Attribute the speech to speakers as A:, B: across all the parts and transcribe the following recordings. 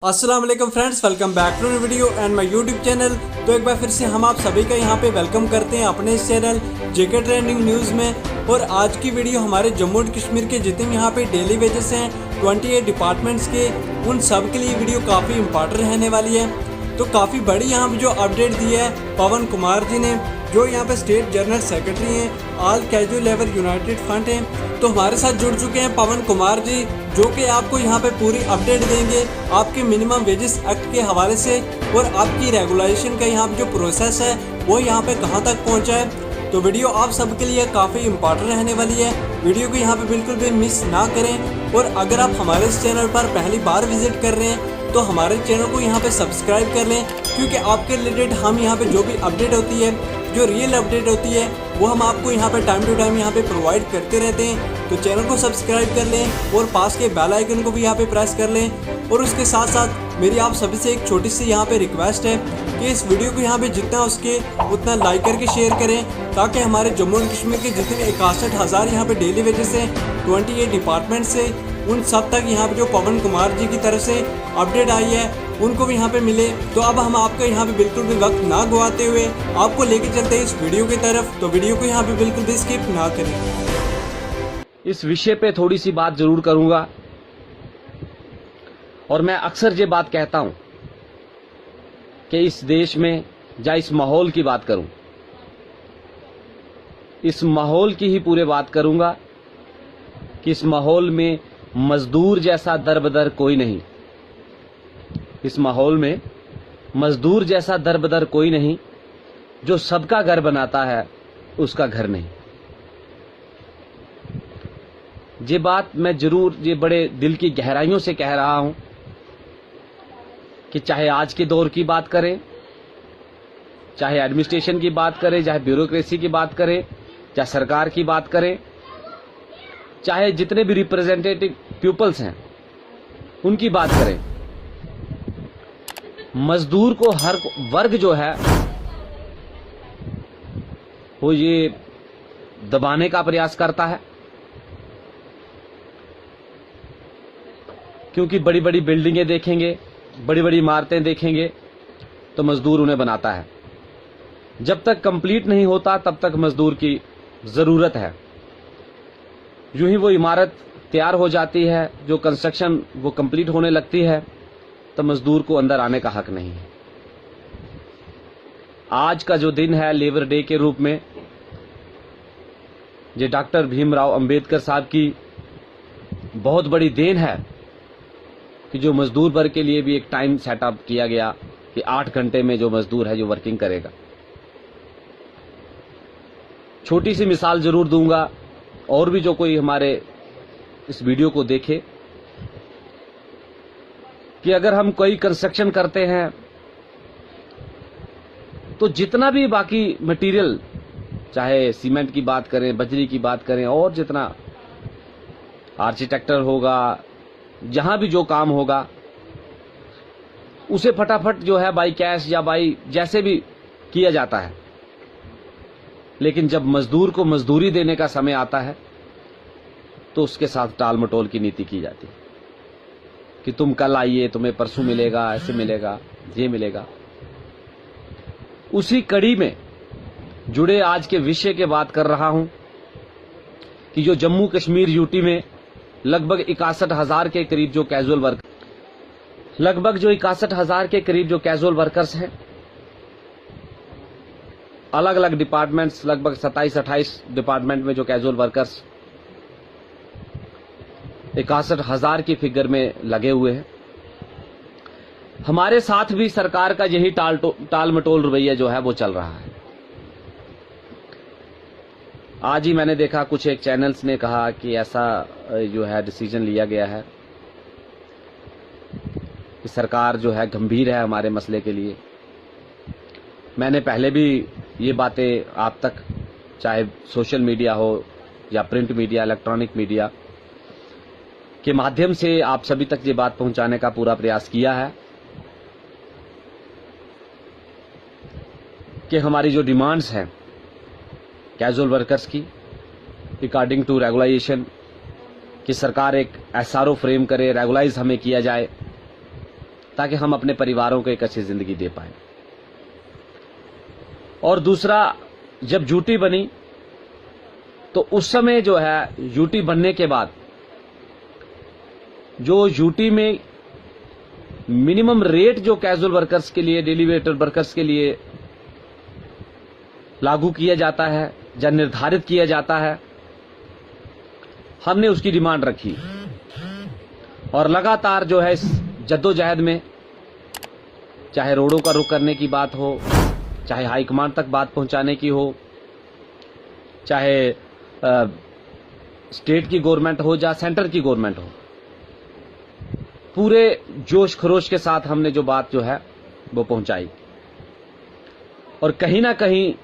A: अस्सलाम वालेकुम friends, welcome back to video and my YouTube channel. तो एक बार फिर से हम आप सभी का यहाँ पे वेलकम करते हैं अपने इस चैनल जेके ट्रेंडिंग न्यूज़ में। और आज की वीडियो हमारे जम्मू एंड कश्मीर के जितने यहाँ पे डेली वेजेस हैं 28 डिपार्टमेंट्स के, उन सब के लिए वीडियो काफ़ी इंपॉर्टेंट रहने वाली है। तो काफ़ी बड़ी यहाँ पे जो अपडेट दी है पवन कुमार जी ने, जो यहाँ पे स्टेट जनरल सेक्रेटरी हैं all casual labour United front हैं। तो हमारे साथ जुड़ चुके हैं पवन कुमार जी, जो कि आपको यहाँ पे पूरी अपडेट देंगे आपके मिनिमम वेजेस एक्ट के हवाले से और आपकी रेगुलेशन का यहाँ पे जो प्रोसेस है वो यहाँ पे कहाँ तक पहुँचा है। तो वीडियो आप सबके लिए काफ़ी इम्पोर्टेंट रहने वाली है, वीडियो को यहाँ पे बिल्कुल भी मिस ना करें। और अगर आप हमारे इस चैनल पर पहली बार विजिट कर रहे हैं तो हमारे चैनल को यहाँ पे सब्सक्राइब कर लें, क्योंकि आपके रिलेटेड हम यहाँ पे जो भी अपडेट होती है, जो रियल अपडेट होती है, वो हम आपको यहाँ पे टाइम टू टाइम यहाँ पे प्रोवाइड करते रहते हैं। तो चैनल को सब्सक्राइब कर लें और पास के बेल आइकन को भी यहाँ पे प्रेस कर लें। और उसके साथ साथ मेरी आप सभी से एक छोटी सी यहाँ पे रिक्वेस्ट है कि इस वीडियो को यहाँ पे जितना उसके उतना लाइक करके शेयर करें, ताकि हमारे जम्मू एंड कश्मीर के जितने 61,000 यहाँ पे डेली वेजेस हैं 28 डिपार्टमेंट से, उन सब तक यहाँ पे जो पवन कुमार जी की तरफ से अपडेट आई है उनको भी यहाँ पे मिले। तो अब हम आपका यहाँ पे बिल्कुल भी वक्त ना गवाते हुए आपको लेके चलते हैं इस वीडियो की तरफ। तो वीडियो को यहाँ पे बिल्कुल भी स्किप ना करें।
B: इस विषय पे थोड़ी सी बात जरूर करूंगा, और मैं अक्सर ये बात कहता हूं कि इस देश में या इस माहौल की बात करूं, इस माहौल की ही पूरे बात करूंगा कि इस माहौल में मजदूर जैसा दरबदर कोई नहीं, इस माहौल में मजदूर जैसा दरबदर कोई नहीं, जो सबका घर बनाता है उसका घर नहीं। ये बात मैं जरूर ये बड़े दिल की गहराइयों से कह रहा हूं कि चाहे आज के दौर की बात करें, चाहे एडमिनिस्ट्रेशन की बात करें, चाहे ब्यूरोक्रेसी की बात करें, चाहे सरकार की बात करें, चाहे जितने भी रिप्रेजेंटेटिव पीपल्स हैं उनकी बात करें, मजदूर को हर वर्ग जो है वो ये दबाने का प्रयास करता है, क्योंकि बड़ी बड़ी बिल्डिंगें देखेंगे, बड़ी बड़ी इमारतें देखेंगे तो मजदूर उन्हें बनाता है। जब तक कंप्लीट नहीं होता तब तक मजदूर की जरूरत है। यूं ही वो इमारत तैयार हो जाती है, जो कंस्ट्रक्शन वो कंप्लीट होने लगती है, तो मजदूर को अंदर आने का हक नहीं है। आज का जो दिन है लेबर डे के रूप में, ये डॉक्टर भीमराव अंबेडकर साहब की बहुत बड़ी देन है कि जो मजदूर वर्ग के लिए भी एक टाइम सेटअप किया गया कि 8 घंटे में जो मजदूर है जो वर्किंग करेगा। छोटी सी मिसाल जरूर दूंगा, और भी जो कोई हमारे इस वीडियो को देखे, कि अगर हम कोई कंस्ट्रक्शन करते हैं तो जितना भी बाकी मटेरियल, चाहे सीमेंट की बात करें, बजरी की बात करें, और जितना आर्किटेक्टर होगा, जहां भी जो काम होगा, उसे फटाफट जो है बाई कैश या बाई जैसे भी किया जाता है। लेकिन जब मजदूर को मजदूरी देने का समय आता है तो उसके साथ टाल मटोल की नीति की जाती है कि तुम कल आइए, तुम्हें परसों मिलेगा, ऐसे मिलेगा, ये मिलेगा। उसी कड़ी में जुड़े आज के विषय के बात कर रहा हूं कि जो जम्मू कश्मीर यूटी में लगभग 61,000 के करीब जो कैजुअल वर्क, लगभग जो 61,000 के करीब जो कैजुअल वर्कर्स हैं, अलग अलग डिपार्टमेंट्स, लगभग 27-28 डिपार्टमेंट में जो कैजुअल वर्कर्स 61,000 की फिगर में लगे हुए हैं। हमारे साथ भी सरकार का यही टाल मटोल रवैया जो है वो चल रहा है। आज ही मैंने देखा कुछ एक चैनल्स ने कहा कि ऐसा जो है डिसीजन लिया गया है कि सरकार जो है गंभीर है हमारे मसले के लिए। मैंने पहले भी ये बातें आप तक, चाहे सोशल मीडिया हो या प्रिंट मीडिया, इलेक्ट्रॉनिक मीडिया के माध्यम से आप सभी तक ये बात पहुंचाने का पूरा प्रयास किया है कि हमारी जो डिमांड्स हैं कैजुअल वर्कर्स की, अकॉर्डिंग टू रेगुलेशन, कि सरकार एक एसआरओ फ्रेम करे, रेगुलाइज हमें किया जाए, ताकि हम अपने परिवारों को एक अच्छी जिंदगी दे पाए। और दूसरा, जब यूटी बनी तो उस समय जो है यूटी बनने के बाद जो यूटी में मिनिमम रेट जो कैजुअल वर्कर्स के लिए, डेली वेटर वर्कर्स के लिए लागू किया जाता है या निर्धारित किया जाता है, हमने उसकी डिमांड रखी और लगातार जो है इस जद्दोजहद में, चाहे रोडों का रुख करने की बात हो, चाहे हाईकमांड तक बात पहुंचाने की हो, चाहे स्टेट की गवर्नमेंट हो या सेंटर की गवर्नमेंट हो, पूरे जोश खरोश के साथ हमने जो बात जो है वो पहुंचाई। और कहीं ना कहीं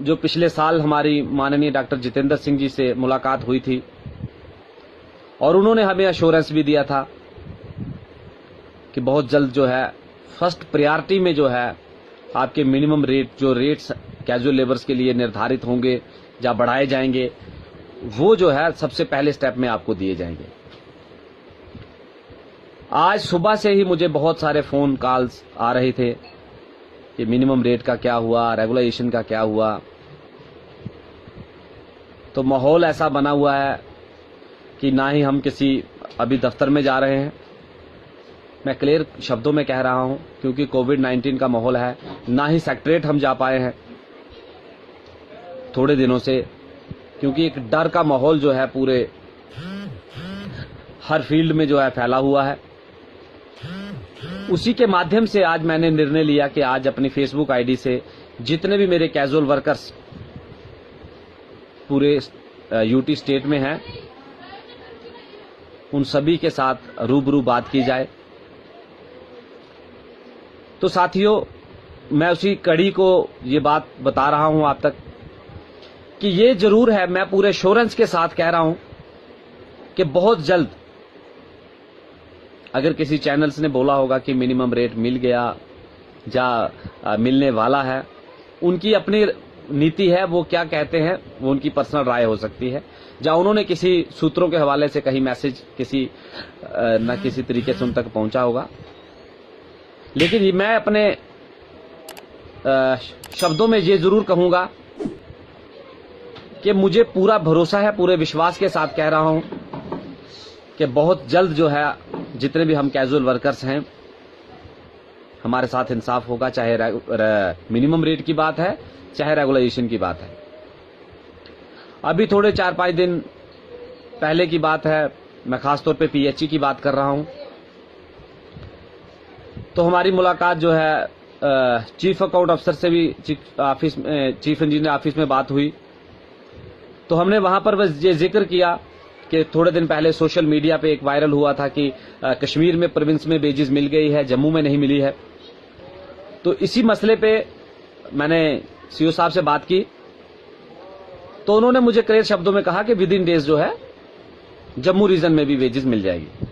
B: जो पिछले साल हमारी माननीय डॉक्टर जितेंद्र सिंह जी से मुलाकात हुई थी और उन्होंने हमें अश्योरेंस भी दिया था कि बहुत जल्द जो है फर्स्ट प्रायोरिटी में जो है आपके मिनिमम रेट, जो रेट्स कैजुअल लेबर्स के लिए निर्धारित होंगे या बढ़ाए जाएंगे, वो जो है सबसे पहले स्टेप में आपको दिए जाएंगे। आज सुबह से ही मुझे बहुत सारे फोन कॉल्स आ रहे थे कि मिनिमम रेट का क्या हुआ, रेगुलेशन का क्या हुआ। तो माहौल ऐसा बना हुआ है कि ना ही हम किसी अभी दफ्तर में जा रहे हैं, मैं क्लियर शब्दों में कह रहा हूं, क्योंकि कोविड-19 का माहौल है, ना ही सेक्रेटरीट हम जा पाए हैं थोड़े दिनों से, क्योंकि एक डर का माहौल जो है पूरे हर फील्ड में जो है फैला हुआ है। उसी के माध्यम से आज मैंने निर्णय लिया कि आज अपनी फेसबुक आईडी से जितने भी मेरे कैजुअल वर्कर्स पूरे यूटी स्टेट में हैं, उन सभी के साथ रूबरू बात की जाए। तो साथियों, मैं उसी कड़ी को ये बात बता रहा हूं आप तक कि ये जरूर है, मैं पूरे एश्योरेंस के साथ कह रहा हूं कि बहुत जल्द, अगर किसी चैनल्स ने बोला होगा कि मिनिमम रेट मिल गया या मिलने वाला है, उनकी अपनी नीति है, वो क्या कहते हैं वो उनकी पर्सनल राय हो सकती है, या उन्होंने किसी सूत्रों के हवाले से कहीं मैसेज किसी न किसी तरीके से उन तक पहुंचा होगा। लेकिन मैं अपने शब्दों में ये जरूर कहूंगा कि मुझे पूरा भरोसा है, पूरे विश्वास के साथ कह रहा हूं कि बहुत जल्द जो है जितने भी हम कैजुअल वर्कर्स हैं, हमारे साथ इंसाफ होगा, चाहे मिनिमम रेट की बात है, चाहे रेगुलेशन की बात है। अभी थोड़े 4-5 दिन पहले की बात है, मैं खासतौर पे पीएचई की बात कर रहा हूं। तो हमारी मुलाकात जो है चीफ अकाउंट अफसर से भी चीफ इंजीनियर ऑफिस में बात हुई। तो हमने वहां पर बस ये जिक्र किया कि थोड़े दिन पहले सोशल मीडिया पे एक वायरल हुआ था कि कश्मीर में प्रोविंस में वेजेस मिल गई है, जम्मू में नहीं मिली है। तो इसी मसले पे मैंने सीओ साहब से बात की, तो उन्होंने मुझे क्लियर शब्दों में कहा कि विद इन डेज जो है जम्मू रीजन में भी वेजेस मिल जाएगी।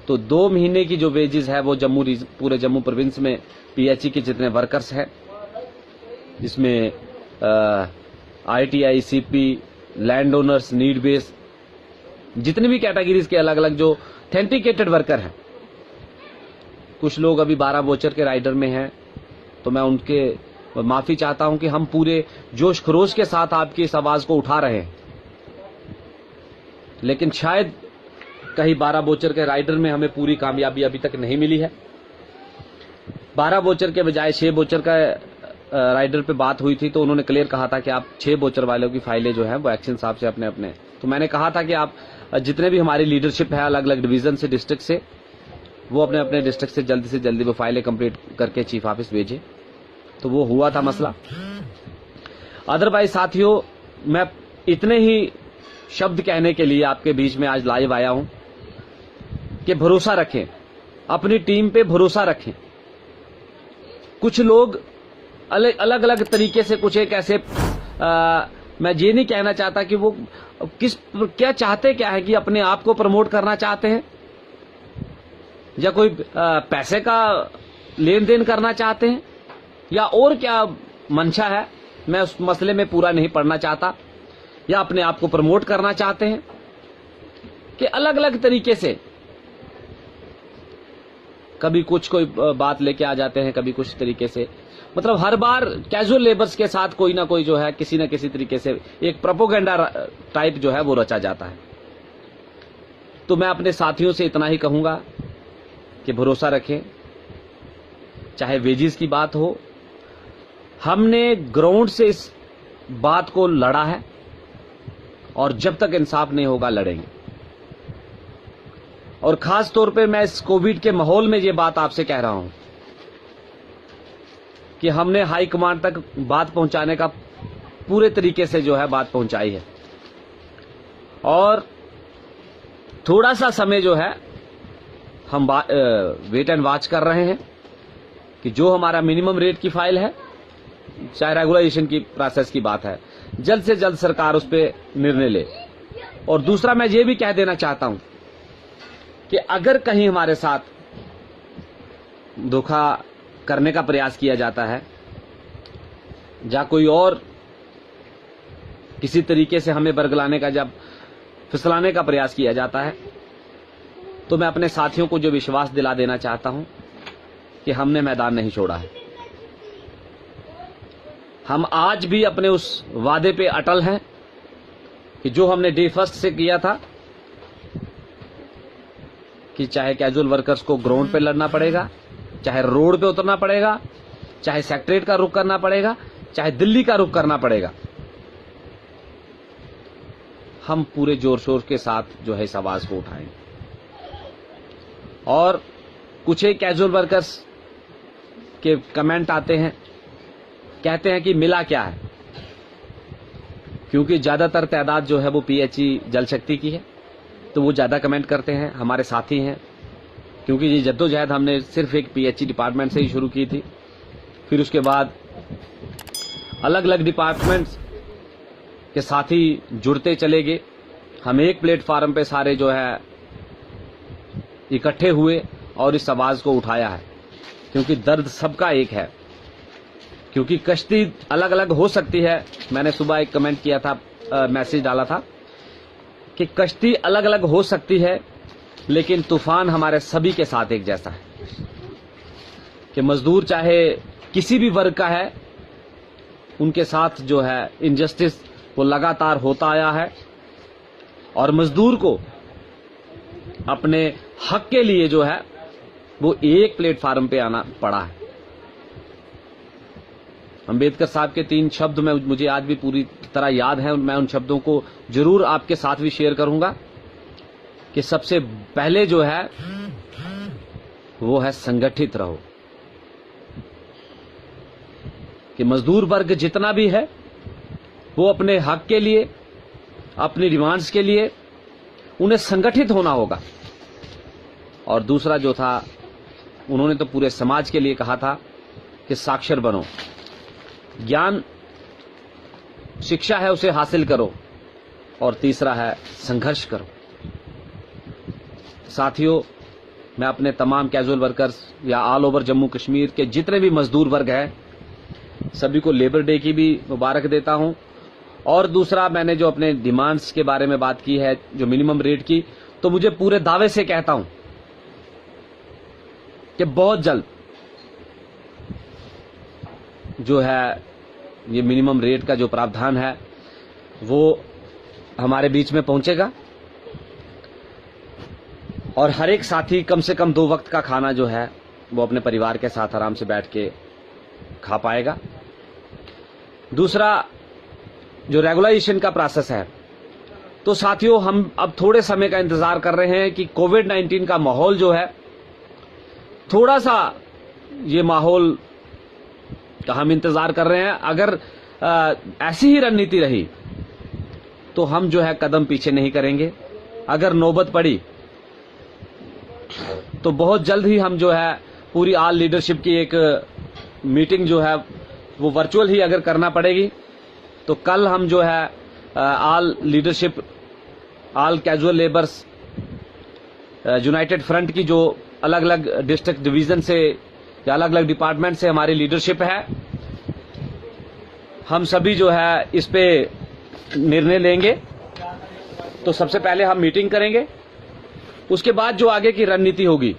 B: तो 2 महीने की जो वेजेस है वो पूरे जम्मू प्रोविंस में पीएचई के जितने वर्कर्स हैं, जिसमें ITI, CP, land owners, need base, जितनी भी कैटेगरीज के अलग अलग जो ऑथेंटिकेटेड वर्कर हैं, कुछ लोग अभी 12 वोचर के राइडर में हैं, तो मैं उनके माफी चाहता हूं कि हम पूरे जोश खरोश के साथ आपकी इस आवाज को उठा रहे हैं, लेकिन शायद कहीं 12 वोचर के राइडर में हमें पूरी कामयाबी अभी तक नहीं मिली है। 12 वोचर के बजाय 6 वोचर का राइडर पे बात हुई थी, तो उन्होंने क्लियर कहा था कि आप 6 वोचर वालों की फाइलें जो है वो एक्शन साहब से अपने अपने, तो मैंने कहा था कि आप जितने भी हमारी लीडरशिप है अलग अलग डिवीजन से, डिस्ट्रिक्ट से, वो अपने अपने डिस्ट्रिक्ट से जल्दी वो फाइलें कंप्लीट करके चीफ ऑफिस भेजे। तो वो हुआ था मसला। अदरवाइज साथियों, मैं इतने ही शब्द कहने के लिए आपके बीच में आज लाइव आया हूं कि भरोसा रखें, अपनी टीम पे भरोसा रखें। कुछ लोग अलग अलग तरीके से, कुछ एक ऐसे मैं ये नहीं कहना चाहता कि वो क्या चाहते क्या है, कि अपने आप को प्रमोट करना चाहते हैं या कोई पैसे का लेन देन करना चाहते हैं या और क्या मंशा है, मैं उस मसले में पूरा नहीं पड़ना चाहता, या अपने आप को प्रमोट करना चाहते हैं कि अलग अलग तरीके से कभी कुछ कोई बात लेके आ जाते हैं, कभी कुछ तरीके से, मतलब हर बार कैजुअल लेबर्स के साथ कोई ना कोई जो है किसी न किसी तरीके से एक प्रोपोगेंडा टाइप जो है वो रचा जाता है। तो मैं अपने साथियों से इतना ही कहूंगा कि भरोसा रखें, चाहे वेजेस की बात हो, हमने ग्राउंड से इस बात को लड़ा है और जब तक इंसाफ नहीं होगा लड़ेंगे। और खास तौर पे मैं इस कोविड के माहौल में ये बात आपसे कह रहा हूं कि हमने हाई कमांड तक बात पहुंचाने का पूरे तरीके से जो है बात पहुंचाई है और थोड़ा सा समय जो है हम वेट एंड वॉच कर रहे हैं कि जो हमारा मिनिमम रेट की फाइल है, चाहे रेगुलाइजेशन की प्रोसेस की बात है, जल्द से जल्द सरकार उस पर निर्णय ले। और दूसरा मैं ये भी कह देना चाहता हूं कि अगर कहीं हमारे साथ धोखा करने का प्रयास किया जाता है या कोई और किसी तरीके से हमें बरगलाने का, जब फिसलाने का प्रयास किया जाता है, तो मैं अपने साथियों को जो विश्वास दिला देना चाहता हूं कि हमने मैदान नहीं छोड़ा है। हम आज भी अपने उस वादे पे अटल हैं कि जो हमने डे फर्स्ट से किया था कि चाहे कैजुअल वर्कर्स को ग्राउंड पे लड़ना पड़ेगा, चाहे रोड पे उतरना पड़ेगा, चाहे सेक्रेटरीट का रुख करना पड़ेगा, चाहे दिल्ली का रुख करना पड़ेगा, हम पूरे जोर शोर के साथ जो है इस आवाज को उठाएंगे। और कुछ एक कैजुअल वर्कर्स के कमेंट आते हैं, कहते हैं कि मिला क्या है, क्योंकि ज्यादातर तादाद जो है वो पीएचई जल शक्ति की है, तो वो ज्यादा कमेंट करते हैं, हमारे साथी हैं, क्योंकि ये जद्दोजहद हमने सिर्फ एक पीएचई डिपार्टमेंट से ही शुरू की थी, फिर उसके बाद अलग अलग डिपार्टमेंट्स के साथी जुड़ते चले गए। हम एक प्लेटफार्म पे सारे जो है इकट्ठे हुए और इस आवाज को उठाया है, क्योंकि दर्द सबका एक है। क्योंकि कश्ती अलग अलग हो सकती है, मैंने सुबह एक कमेंट किया था, मैसेज डाला था कि कश्ती अलग अलग हो सकती है, लेकिन तूफान हमारे सभी के साथ एक जैसा है। कि मजदूर चाहे किसी भी वर्ग का है, उनके साथ जो है इनजस्टिस वो लगातार होता आया है और मजदूर को अपने हक के लिए जो है वो एक प्लेटफार्म पे आना पड़ा है। अंबेडकर साहब के 3 शब्द में मुझे आज भी पूरी तरह याद है, मैं उन शब्दों को जरूर आपके साथ भी शेयर करूंगा कि सबसे पहले जो है वो है संगठित रहो। कि मजदूर वर्ग जितना भी है वो अपने हक के लिए, अपनी डिमांड्स के लिए उन्हें संगठित होना होगा। और दूसरा जो था, उन्होंने तो पूरे समाज के लिए कहा था कि साक्षर बनो, ज्ञान शिक्षा है उसे हासिल करो, और तीसरा है संघर्ष करो। साथियों, मैं अपने तमाम कैजुअल वर्कर्स या ऑल ओवर जम्मू कश्मीर के जितने भी मजदूर वर्ग हैं सभी को लेबर डे की भी मुबारक देता हूं। और दूसरा, मैंने जो अपने डिमांड्स के बारे में बात की है, जो मिनिमम रेट की, तो मुझे पूरे दावे से कहता हूं कि बहुत जल्द जो है ये मिनिमम रेट का जो प्रावधान है वो हमारे बीच में पहुंचेगा और हर एक साथी कम से कम 2 वक्त का खाना जो है वो अपने परिवार के साथ आराम से बैठ के खा पाएगा। दूसरा, जो रेगुलाइजेशन का प्रोसेस है, तो साथियों हम अब थोड़े समय का इंतजार कर रहे हैं कि कोविड-19 का माहौल जो है, थोड़ा सा ये माहौल का हम इंतजार कर रहे हैं। अगर ऐसी ही रणनीति रही तो हम जो है कदम पीछे नहीं करेंगे। अगर नौबत पड़ी तो बहुत जल्द ही हम जो है पूरी ऑल लीडरशिप की एक मीटिंग जो है वो वर्चुअल ही अगर करना पड़ेगी, तो कल हम जो है all leadership, all casual labours United front की जो अलग अलग डिस्ट्रिक्ट डिवीजन से या अलग अलग डिपार्टमेंट से हमारी लीडरशिप है, हम सभी जो है इस पे निर्णय लेंगे। तो सबसे पहले हम मीटिंग करेंगे, उसके बाद जो आगे की रणनीति होगी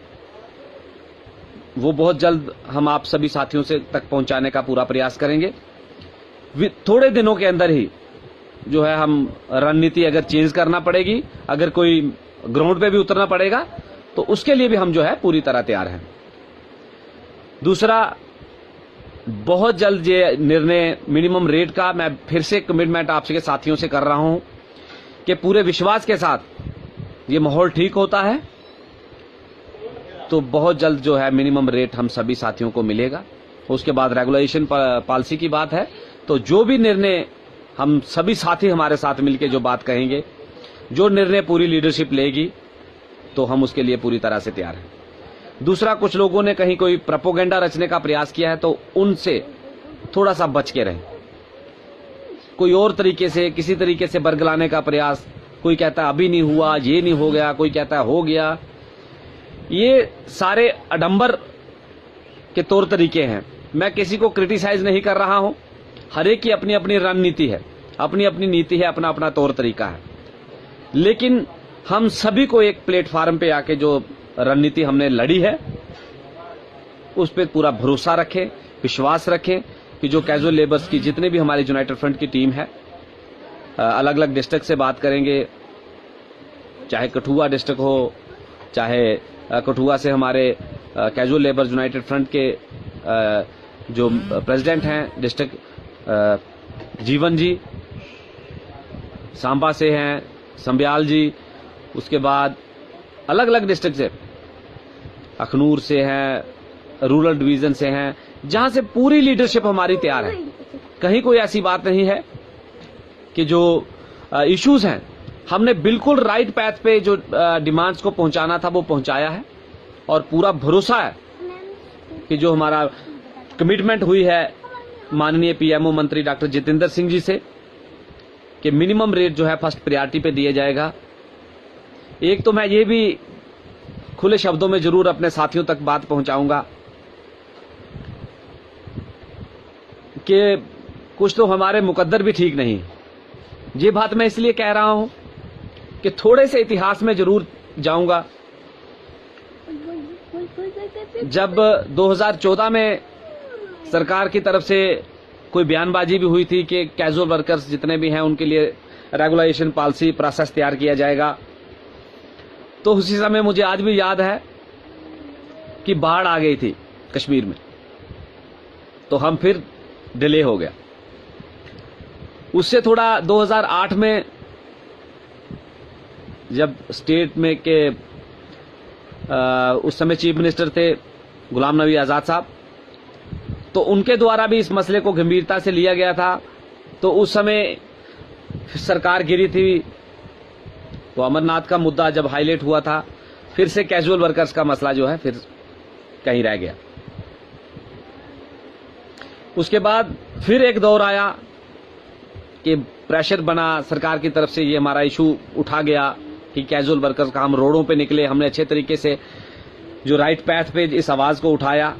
B: वो बहुत जल्द हम आप सभी साथियों से तक पहुंचाने का पूरा प्रयास करेंगे। थोड़े दिनों के अंदर ही जो है हम रणनीति अगर चेंज करना पड़ेगी, अगर कोई ग्राउंड पे भी उतरना पड़ेगा, तो उसके लिए भी हम जो है पूरी तरह तैयार हैं। दूसरा, बहुत जल्द ये निर्णय मिनिमम रेट का मैं फिर से कमिटमेंट आपके साथियों से कर रहा हूं कि पूरे विश्वास के साथ ये माहौल ठीक होता है तो बहुत जल्द जो है मिनिमम रेट हम सभी साथियों को मिलेगा। उसके बाद रेगुलेशन पॉलिसी की बात है, तो जो भी निर्णय हम सभी साथी हमारे साथ मिलकर जो बात कहेंगे, जो निर्णय पूरी लीडरशिप लेगी, तो हम उसके लिए पूरी तरह से तैयार हैं। दूसरा, कुछ लोगों ने कहीं कोई प्रोपोगेंडा रचने का प्रयास किया है तो उनसे थोड़ा सा बच के रहें। कोई और तरीके से, किसी तरीके से बरगलाने का प्रयास, कोई कहता है अभी नहीं हुआ, ये नहीं हो गया, कोई कहता है हो गया, ये सारे आडंबर के तौर तरीके हैं। मैं किसी को क्रिटिसाइज नहीं कर रहा हूं, हर एक की अपनी अपनी रणनीति है, अपनी अपनी नीति है, अपना अपना तौर तरीका है। लेकिन हम सभी को एक प्लेटफार्म पे आके जो रणनीति हमने लड़ी है उस पर पूरा भरोसा रखें, विश्वास रखें कि जो कैजुअल लेबर्स की जितने भी हमारी यूनाइटेड फ्रंट की टीम है, अलग अलग डिस्ट्रिक्ट से बात करेंगे, चाहे कठुआ डिस्ट्रिक्ट हो, चाहे कठुआ से हमारे कैजुअल लेबर यूनाइटेड फ्रंट के जो प्रेसिडेंट हैं डिस्ट्रिक्ट जीवन जी, सांबा से हैं संब्याल जी, उसके बाद अलग अलग डिस्ट्रिक्ट से, अखनूर से हैं, रूरल डिवीजन से हैं, जहां से पूरी लीडरशिप हमारी तैयार है। कहीं कोई ऐसी बात नहीं है कि जो इश्यूज हैं, हमने बिल्कुल राइट पैथ पे जो डिमांड्स को पहुंचाना था वो पहुंचाया है, और पूरा भरोसा है कि जो हमारा कमिटमेंट हुई है माननीय पीएमओ मंत्री डॉक्टर जितेंद्र सिंह जी से कि मिनिमम रेट जो है फर्स्ट प्रायोरिटी पे दिया जाएगा। एक तो मैं ये भी खुले शब्दों में जरूर अपने साथियों तक बात पहुंचाऊंगा कि कुछ तो हमारे मुकद्दर भी ठीक नहीं। ये बात मैं इसलिए कह रहा हूं कि थोड़े से इतिहास में जरूर जाऊंगा। जब 2014 में सरकार की तरफ से कोई बयानबाजी भी हुई थी कि कैजुअल वर्कर्स जितने भी हैं उनके लिए रेगुलेशन पॉलिसी प्रोसेस तैयार किया जाएगा, तो उसी समय मुझे आज भी याद है कि बाढ़ आ गई थी कश्मीर में, तो हम फिर डिले हो गया। उससे थोड़ा 2008 में जब स्टेट में के उस समय चीफ मिनिस्टर थे गुलाम नबी आजाद साहब, तो उनके द्वारा भी इस मसले को गंभीरता से लिया गया था। तो उस समय सरकार गिरी थी, तो अमरनाथ का मुद्दा जब हाईलाइट हुआ था, फिर से कैजुअल वर्कर्स का मसला जो है फिर कहीं रह गया। उसके बाद फिर एक दौर आया कि प्रेशर बना सरकार की तरफ से, ये हमारा इशू उठा गया कि कैजुअल वर्कर्स का, हम रोडों पे निकले, हमने अच्छे तरीके से जो राइट पैथ पे इस आवाज को उठाया।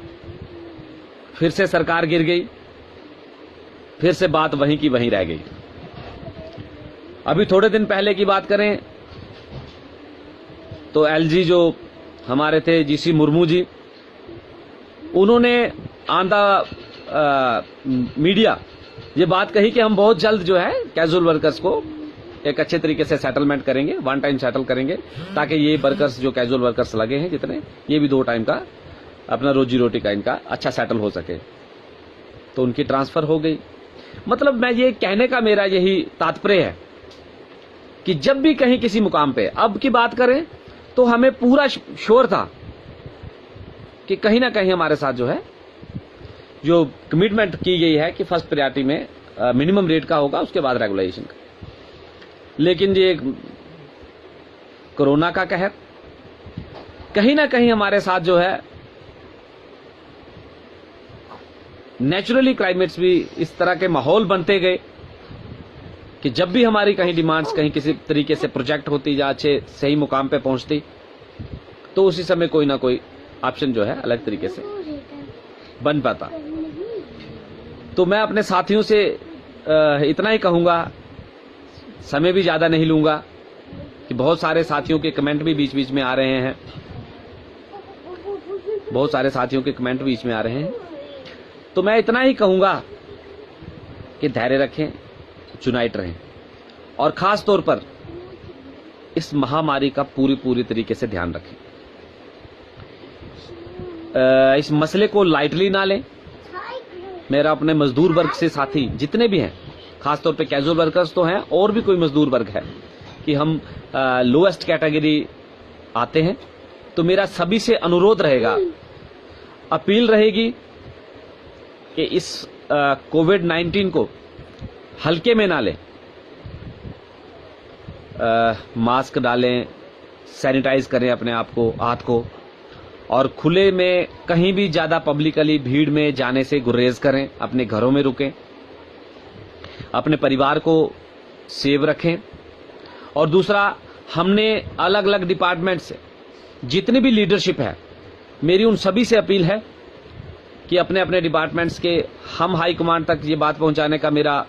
B: फिर से सरकार गिर गई, फिर से बात वहीं की वहीं रह गई। अभी थोड़े दिन पहले की बात करें तो एलजी जो हमारे थे जीसी मुर्मू जी, उन्होंने ऑन द मीडिया ये बात कही कि हम बहुत जल्द जो है कैजुअल वर्कर्स को एक अच्छे तरीके से सेटलमेंट करेंगे, वन टाइम सेटल करेंगे, ताकि ये वर्कर्स जो कैजुअल वर्कर्स लगे हैं जितने, ये भी 2 टाइम का अपना रोजी रोटी का इनका अच्छा सेटल हो सके। तो उनकी ट्रांसफर हो गई। मतलब मैं ये कहने का मेरा यही तात्पर्य है कि जब भी कहीं किसी मुकाम पे अब की बात करें तो हमें पूरा श्योर था कि कहीं ना कहीं हमारे साथ जो है जो कमिटमेंट की गई है कि फर्स्ट प्रायोरिटी में मिनिमम रेट का होगा, उसके बाद रेगुलेशन का। लेकिन ये कोरोना का कहर कहीं ना कहीं हमारे साथ जो है, नेचुरली क्लाइमेट्स भी इस तरह के माहौल बनते गए कि जब भी हमारी कहीं डिमांड्स कहीं किसी तरीके से प्रोजेक्ट होती या अच्छे सही मुकाम पे पहुंचती, तो उसी समय कोई ना कोई ऑप्शन जो है अलग तरीके से बन पाता। तो मैं अपने साथियों से इतना ही कहूंगा, समय भी ज्यादा नहीं लूंगा कि बहुत सारे साथियों के कमेंट भी बीच बीच में आ रहे हैं। बहुत सारे साथियों के कमेंट बीच में आ रहे हैं। तो मैं इतना ही कहूंगा कि धैर्य रखें, यूनाइट रहें और खास तौर पर इस महामारी का पूरी तरीके से ध्यान रखें। इस मसले को लाइटली ना लें। मेरा अपने मजदूर वर्ग से साथी जितने भी हैं, खासतौर पे कैजुअल वर्कर्स तो हैं और भी कोई मजदूर वर्ग है कि हम लोएस्ट कैटेगरी आते हैं, तो मेरा सभी से अनुरोध रहेगा, अपील रहेगी कि इस कोविड-19 को हल्के में ना लें। मास्क डालें, सैनिटाइज करें अपने आप को, हाथ को, और खुले में कहीं भी ज्यादा पब्लिकली भीड़ में जाने से गुरेज करें, अपने घरों में रुकें, अपने परिवार को सेव रखें। और दूसरा, हमने अलग अलग डिपार्टमेंट से जितनी भी लीडरशिप है, मेरी उन सभी से अपील है कि अपने अपने डिपार्टमेंट्स के हम हाई कमांड तक ये बात पहुंचाने का मेरा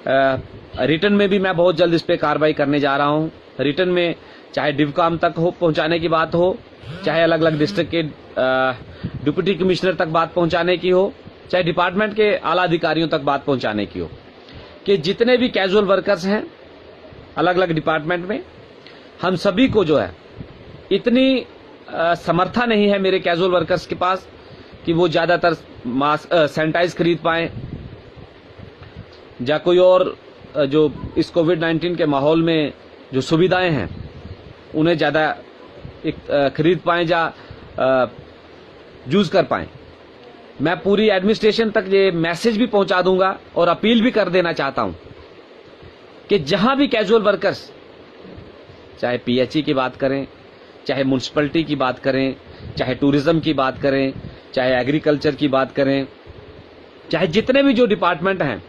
B: रिटर्न में भी मैं बहुत जल्द इस पे कार्रवाई करने जा रहा हूं। रिटर्न में चाहे डिवकाम तक हो पहुंचाने की बात हो, चाहे अलग अलग डिस्ट्रिक्ट के डिप्टी कमिश्नर तक बात पहुंचाने की हो, चाहे डिपार्टमेंट के आला अधिकारियों तक बात पहुंचाने की हो, कि जितने भी कैजुअल वर्कर्स हैं अलग अलग डिपार्टमेंट में, हम सभी को जो है इतनी समर्था नहीं है मेरे कैजुअल वर्कर्स के पास कि वो ज्यादातर मास्क सैनिटाइज खरीद पाएं, या कोई और जो इस कोविड-19 के माहौल में जो सुविधाएं हैं उन्हें ज्यादा खरीद पाएं या यूज कर पाएं। मैं पूरी एडमिनिस्ट्रेशन तक ये मैसेज भी पहुंचा दूंगा और अपील भी कर देना चाहता हूं कि जहां भी कैजुअल वर्कर्स, चाहे पीएचई की बात करें, चाहे म्युनिसिपैलिटी की बात करें, चाहे टूरिज्म की बात करें, चाहे एग्रीकल्चर की बात करें, चाहे जितने भी जो डिपार्टमेंट हैं,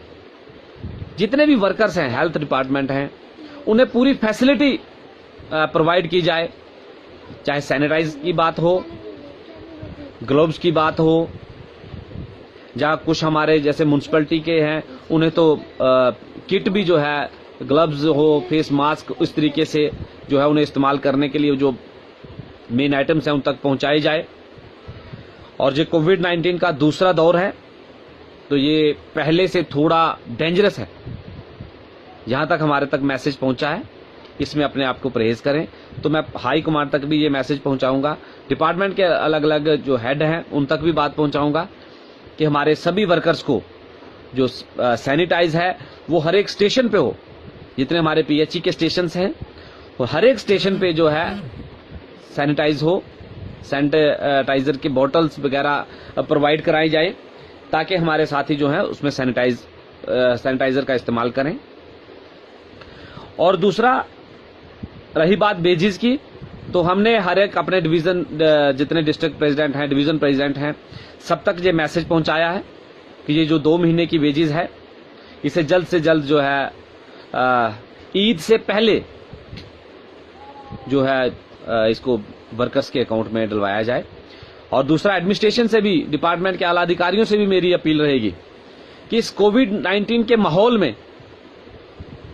B: जितने भी वर्कर्स हैं, हेल्थ डिपार्टमेंट हैं, उन्हें पूरी फैसिलिटी प्रोवाइड की जाए। चाहे सैनिटाइज की बात हो, ग्लोव्स की बात हो, जहां कुछ हमारे जैसे म्युनिसिपैलिटी के हैं उन्हें तो किट भी जो है, ग्लव्स हो, फेस मास्क, उस तरीके से जो है उन्हें इस्तेमाल करने के लिए जो मेन आइटम्स हैं उन तक पहुंचाई जाए। और जो कोविड-19 का दूसरा दौर है तो ये पहले से थोड़ा डेंजरस है। जहां तक हमारे तक मैसेज पहुंचा है इसमें अपने आप को परहेज करें। तो मैं हाई कमांड तक भी ये मैसेज पहुंचाऊंगा, डिपार्टमेंट के अलग अलग जो हेड हैं उन तक भी बात पहुंचाऊंगा कि हमारे सभी वर्कर्स को जो सैनिटाइज है वो हर एक स्टेशन पे हो। जितने हमारे पीएचई के स्टेशन हैं वो हर एक स्टेशन पे जो है सैनिटाइज हो, सैनिटाइजर की बोतल्स वगैरह प्रोवाइड कराई जाए ताकि हमारे साथी जो हैं उसमें सैनिटाइजर का इस्तेमाल करें। और दूसरा, रही बात वेजेस की, तो हमने हर एक अपने डिवीजन, जितने डिस्ट्रिक्ट प्रेसिडेंट हैं, डिवीजन प्रेसिडेंट हैं, सब तक ये मैसेज पहुंचाया है कि ये जो 2 महीने की वेजेस है इसे जल्द से जल्द जो है ईद से पहले जो है इसको वर्कर्स के अकाउंट में डलवाया जाए। और दूसरा, एडमिनिस्ट्रेशन से भी, डिपार्टमेंट के आला अधिकारियों से भी मेरी अपील रहेगी कि इस कोविड-19 के माहौल में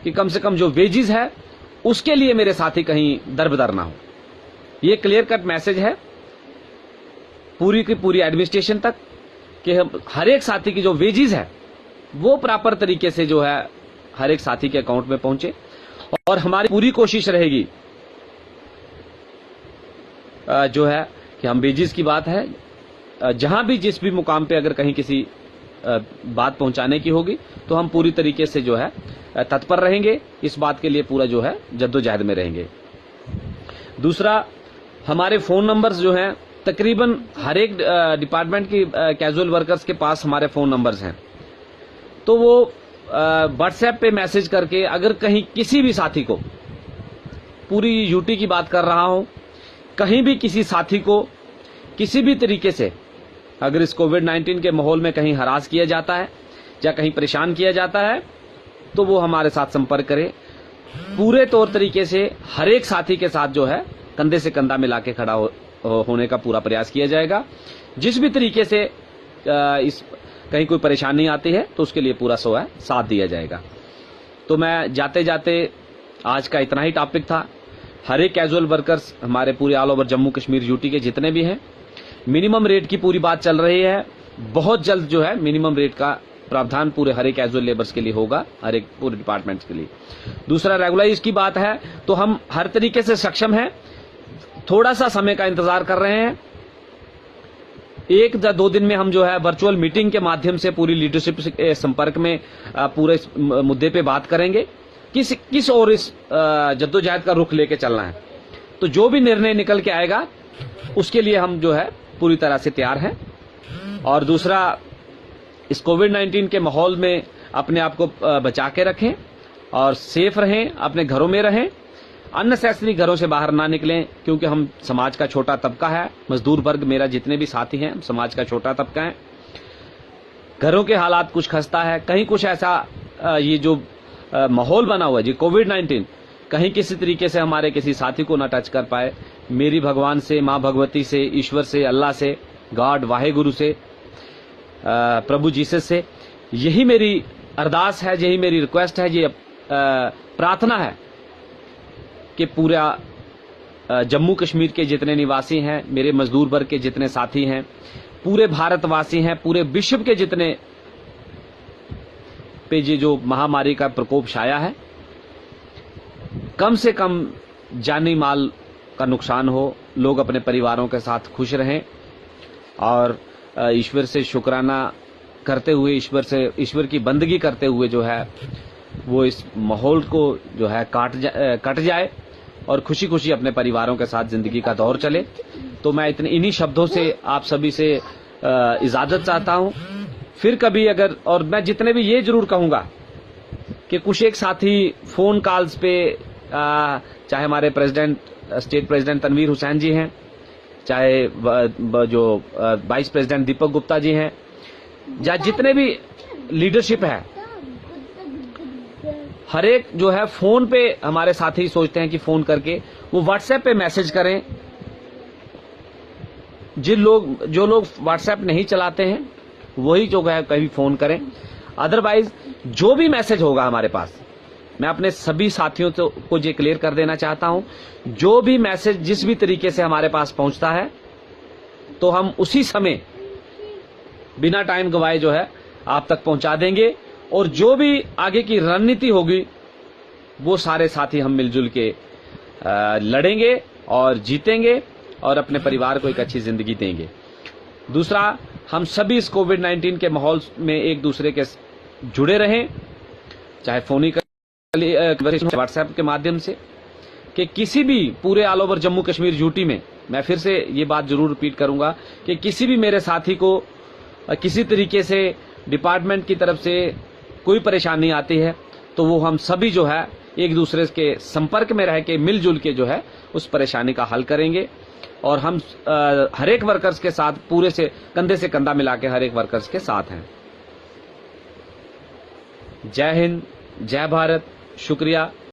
B: कि कम से कम जो वेजेस है उसके लिए मेरे साथी कहीं दरबदर ना हो। ये क्लियर कट मैसेज है पूरी की पूरी एडमिनिस्ट्रेशन तक कि हर एक साथी की जो वेजेस है वो प्रॉपर तरीके से जो है हर एक साथी के अकाउंट में पहुंचे। और हमारी पूरी कोशिश रहेगी जो है कि हम वेजेस की बात है जहां भी जिस भी मुकाम पे अगर कहीं किसी बात पहुंचाने की होगी तो हम पूरी तरीके से जो है तत्पर रहेंगे, इस बात के लिए पूरा जो है जद्दोजहद में रहेंगे। दूसरा, हमारे फोन नंबर्स जो हैं तकरीबन हर एक डिपार्टमेंट की कैजुअल वर्कर्स के पास हमारे फोन नंबर्स हैं, तो वो व्हाट्सएप पे मैसेज करके अगर कहीं किसी भी साथी को, पूरी यूटी की बात कर रहा हूं, कहीं भी किसी साथी को किसी भी तरीके से अगर इस कोविड-19 के माहौल में कहीं हरास किया जाता है या कहीं परेशान किया जाता है तो वो हमारे साथ संपर्क करे। पूरे तौर तरीके से हर एक साथी के साथ जो है कंधे से कंधा मिला के खड़ा होने का पूरा प्रयास किया जाएगा। जिस भी तरीके से इस कहीं कोई परेशानी आती है तो उसके लिए पूरा साथ दिया जाएगा। तो मैं जाते जाते आज का इतना ही टॉपिक था। हर एक कैजुअल वर्कर्स हमारे पूरे all over Jammu Kashmir UT के जितने भी हैं, मिनिमम रेट की पूरी बात चल रही है। बहुत जल्द जो है मिनिमम रेट का प्रावधान पूरे हर एक कैजुअल लेबर्स के लिए होगा, हर एक पूरे डिपार्टमेंट्स के लिए। दूसरा, रेगुलाइज की बात है तो हम हर तरीके से सक्षम हैं, थोड़ा सा समय का इंतजार कर रहे हैं। 1 या 2 दिन में हम जो है वर्चुअल मीटिंग के माध्यम से पूरी लीडरशिप के संपर्क में पूरे इस मुद्दे पे बात करेंगे किस और इस जद्दोजहद का रुख लेके चलना है। तो जो भी निर्णय निकल के आएगा उसके लिए हम जो है पूरी तरह से तैयार हैं। और दूसरा, इस कोविड-19 के माहौल में अपने आप को बचा के रखें और सेफ रहें, अपने घरों में रहें, अननेसेसरी घरों से बाहर ना निकलें, क्योंकि हम समाज का छोटा तबका है, मजदूर वर्ग मेरा जितने भी साथी हैं समाज का छोटा तबका है। घरों के हालात कुछ खस्ता है, कहीं कुछ ऐसा ये जो माहौल बना हुआ है जी कोविड-19, कहीं किसी तरीके से हमारे किसी साथी को ना टच कर पाए। मेरी भगवान से, माँ भगवती से, ईश्वर से, अल्लाह से, गॉड वाहेगुरु से, प्रभु जीसस से यही मेरी अरदास है, यही मेरी रिक्वेस्ट है, ये प्रार्थना है कि पूरा जम्मू कश्मीर के जितने निवासी हैं, मेरे मजदूर वर्ग के जितने साथी हैं, पूरे भारतवासी हैं, पूरे विश्व के जितने पे ये जो महामारी का प्रकोप छाया है, कम से कम जानी माल का नुकसान हो, लोग अपने परिवारों के साथ खुश रहें और ईश्वर से शुक्राना करते हुए, ईश्वर की बंदगी करते हुए जो है वो इस माहौल को जो है कट जाए और खुशी खुशी अपने परिवारों के साथ जिंदगी का दौर चले। तो मैं इन्हीं शब्दों से आप सभी से इजाजत चाहता हूं। फिर कभी अगर, और मैं जितने भी ये जरूर कहूंगा कि कुछ एक साथी फोन कॉल्स पे, चाहे हमारे स्टेट प्रेसिडेंट तनवीर हुसैन जी हैं, चाहे जो वाइस प्रेसिडेंट दीपक गुप्ता जी हैं, या जितने भी लीडरशिप है, हर एक जो है फोन पे हमारे साथी सोचते हैं कि फोन करके वो व्हाट्सएप पे मैसेज करें। जो लोग व्हाट्सएप नहीं चलाते हैं वही जो है कभी फोन करें। अदरवाइज जो भी मैसेज होगा हमारे पास, मैं अपने सभी साथियों को ये क्लियर कर देना चाहता हूं, जो भी मैसेज जिस भी तरीके से हमारे पास पहुंचता है तो हम उसी समय बिना टाइम गवाए जो है आप तक पहुंचा देंगे। और जो भी आगे की रणनीति होगी वो सारे साथी हम मिलजुल के लड़ेंगे और जीतेंगे और अपने परिवार को एक अच्छी जिंदगी देंगे। दूसरा, हम सभी इस कोविड-19 के माहौल में एक दूसरे के जुड़े रहें, चाहे फोनी व्हाट्सएप के माध्यम से, कि किसी भी पूरे all over Jammu Kashmir UT में, मैं फिर से ये बात जरूर रिपीट करूंगा कि किसी भी मेरे साथी को किसी तरीके से डिपार्टमेंट की तरफ से कोई परेशानी आती है तो वो हम सभी जो है एक दूसरे के संपर्क में रह के मिलजुल के जो है उस परेशानी का हल करेंगे। और हम हर एक वर्कर्स के साथ पूरे से कंधा मिला के हर एक वर्कर्स के साथ हैं। जय हिंद, जय भारत, शुक्रिया।